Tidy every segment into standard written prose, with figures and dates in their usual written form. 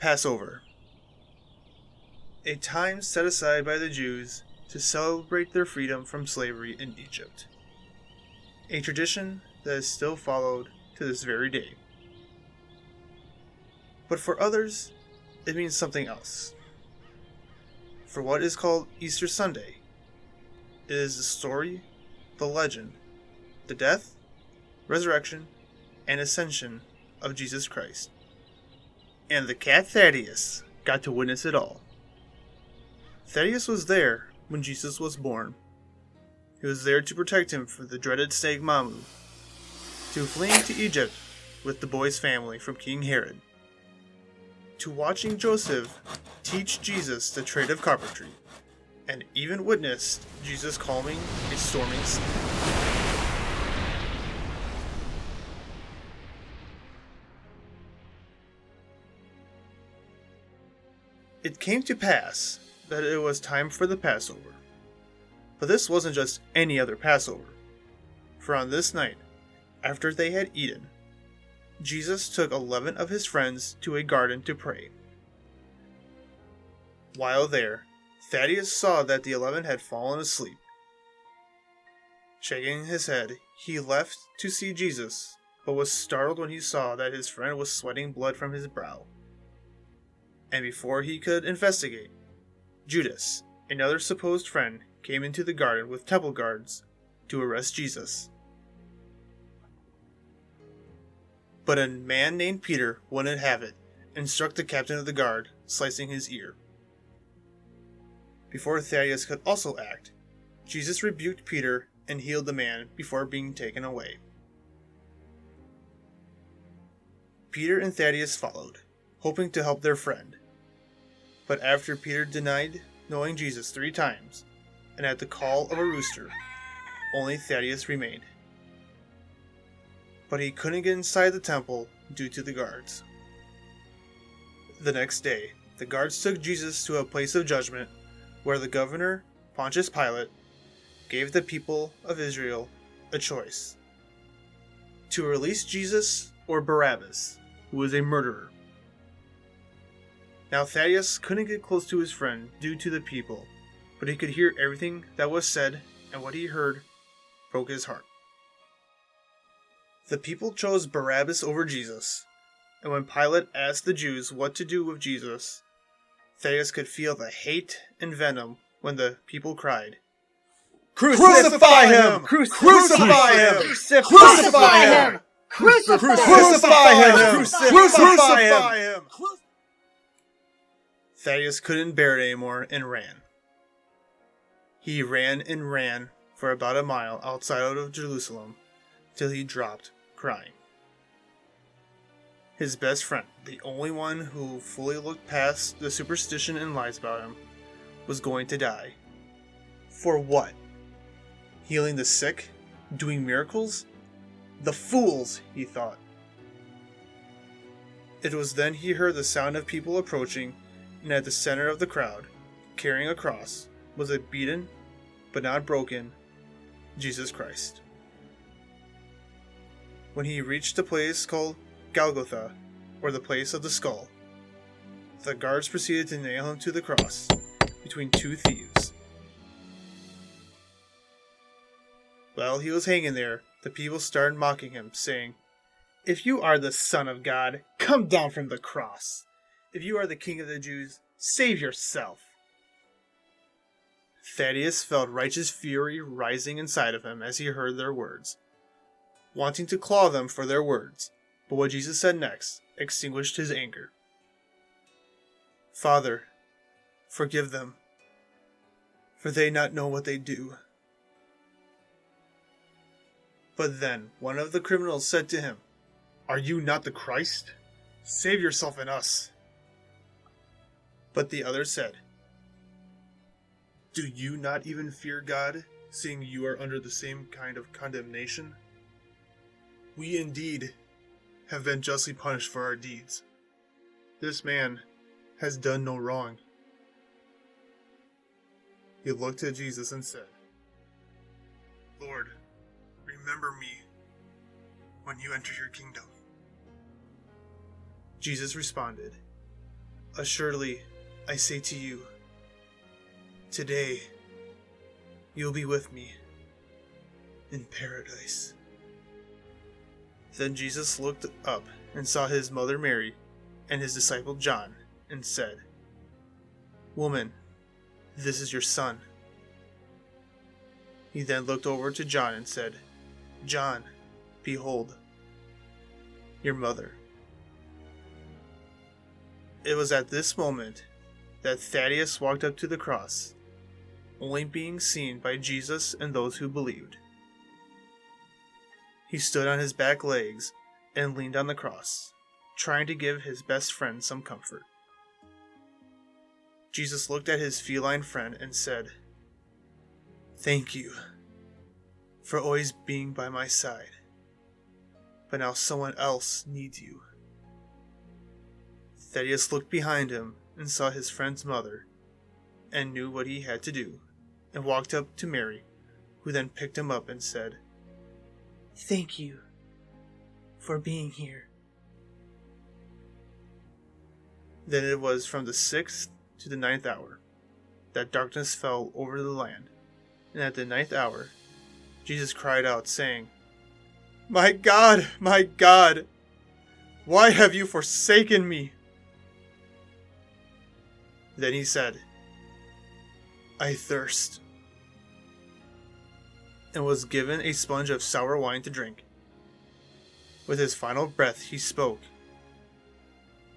Passover, a time set aside by the Jews to celebrate their freedom from slavery in Egypt. A tradition that is still followed to this very day. But for others, it means something else. For what is called Easter Sunday, it is the story, the legend, the death, resurrection, and ascension of Jesus Christ. And the cat Thaddeus got to witness it all. Thaddeus was there when Jesus was born. He was there to protect him from the dreaded snake Mamu, to fleeing to Egypt with the boy's family from King Herod, to watching Joseph teach Jesus the trade of carpentry, and even witnessed Jesus calming a storming sea. It came to pass that it was time for the Passover. But this wasn't just any other Passover. For on this night, after they had eaten, Jesus took 11 of his friends to a garden to pray. While there, Thaddeus saw that the 11 had fallen asleep. Shaking his head, he left to see Jesus, but was startled when he saw that his friend was sweating blood from his brow. And before he could investigate, Judas, another supposed friend, came into the garden with temple guards to arrest Jesus. But a man named Peter wouldn't have it and struck the captain of the guard, slicing his ear. Before Thaddeus could also act, Jesus rebuked Peter and healed the man before being taken away. Peter and Thaddeus followed, hoping to help their friend. But after Peter denied knowing Jesus 3 times, and at the call of a rooster, only Thaddeus remained. But he couldn't get inside the temple due to the guards. The next day, the guards took Jesus to a place of judgment where the governor, Pontius Pilate, gave the people of Israel a choice: to release Jesus or Barabbas, who was a murderer. Now Thaddeus couldn't get close to his friend due to the people, but he could hear everything that was said, and what he heard broke his heart. The people chose Barabbas over Jesus, and when Pilate asked the Jews what to do with Jesus, Thaddeus could feel the hate and venom when the people cried, "Crucify him! Crucify him! Crucify him! Crucify him! Crucify him!" Thaddeus couldn't bear it anymore and ran. He ran and ran for about a mile outside of Jerusalem till he dropped, crying. His best friend, the only one who fully looked past the superstition and lies about him, was going to die. For what? Healing the sick? Doing miracles? The fools, he thought. It was then he heard the sound of people approaching, and at the center of the crowd, carrying a cross, was a beaten, but not broken, Jesus Christ. When he reached a place called Golgotha, or the place of the skull, the guards proceeded to nail him to the cross, between 2 thieves. While he was hanging there, the people started mocking him, saying, "If you are the Son of God, come down from the cross. If you are the King of the Jews, save yourself." Thaddeus felt righteous fury rising inside of him as he heard their words, wanting to claw them for their words, but what Jesus said next extinguished his anger. "Father, forgive them, for they not know what they do." But then one of the criminals said to him, "Are you not the Christ? Save yourself and us." But the other said, "Do you not even fear God, seeing you are under the same kind of condemnation? We indeed have been justly punished for our deeds. This man has done no wrong." He looked at Jesus and said, "Lord, remember me when you enter your kingdom." Jesus responded, Assuredly, I say to you, today you'll be with me in paradise." Then Jesus looked up and saw his mother Mary and his disciple John, and said, "Woman, this is your son." He then looked over to John and said, "John, behold, your mother." It was at this moment that Thaddeus walked up to the cross, only being seen by Jesus and those who believed. He stood on his back legs and leaned on the cross, trying to give his best friend some comfort. Jesus looked at his feline friend and said, "Thank you for always being by my side, but now someone else needs you." Thaddeus looked behind him and saw his friend's mother, and knew what he had to do, and walked up to Mary, who then picked him up and said, "Thank you for being here." Then it was from the 6th to the 9th hour that darkness fell over the land, and at the 9th hour Jesus cried out, saying, my God, why have you forsaken me?" Then he said, "I thirst," and was given a sponge of sour wine to drink. With his final breath he spoke,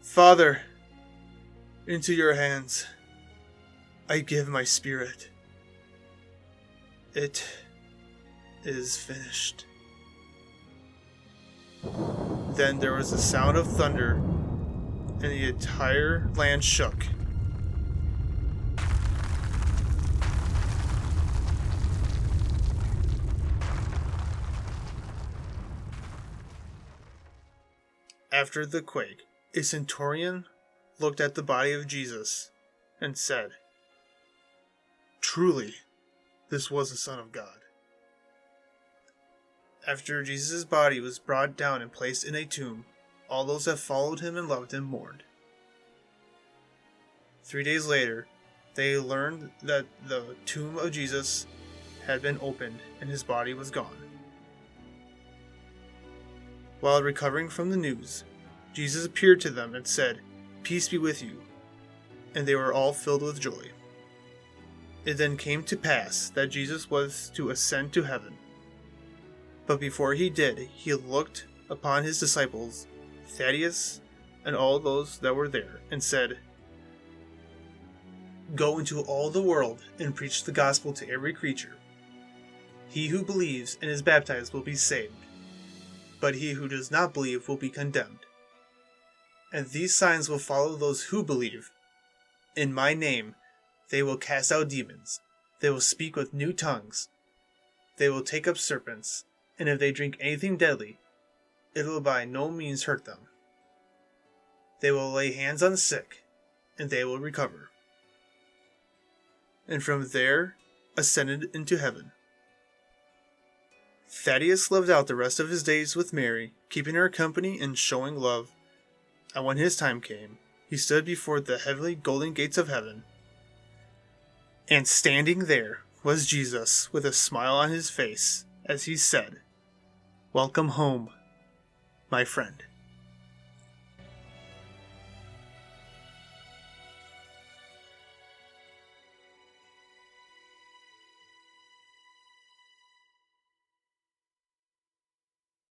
"Father, into your hands I give my spirit. It is finished." Then there was a sound of thunder, and the entire land shook. After the quake, a centurion looked at the body of Jesus and said, "Truly, this was the Son of God." After Jesus' body was brought down and placed in a tomb, all those that followed him and loved him mourned. 3 days later, they learned that the tomb of Jesus had been opened and his body was gone. While recovering from the news, Jesus appeared to them and said, "Peace be with you," and they were all filled with joy. It then came to pass that Jesus was to ascend to heaven. But before he did, he looked upon his disciples, Thaddeus, and all those that were there, and said, "Go into all the world and preach the gospel to every creature. He who believes and is baptized will be saved, but he who does not believe will be condemned. And these signs will follow those who believe. In my name they will cast out demons. They will speak with new tongues. They will take up serpents, and if they drink anything deadly, it will by no means hurt them. They will lay hands on the sick, and they will recover." And from there ascended into heaven. Thaddeus lived out the rest of his days with Mary, keeping her company and showing love. And when his time came, he stood before the heavenly golden gates of heaven. And standing there was Jesus with a smile on his face as he said, "Welcome home, my friend."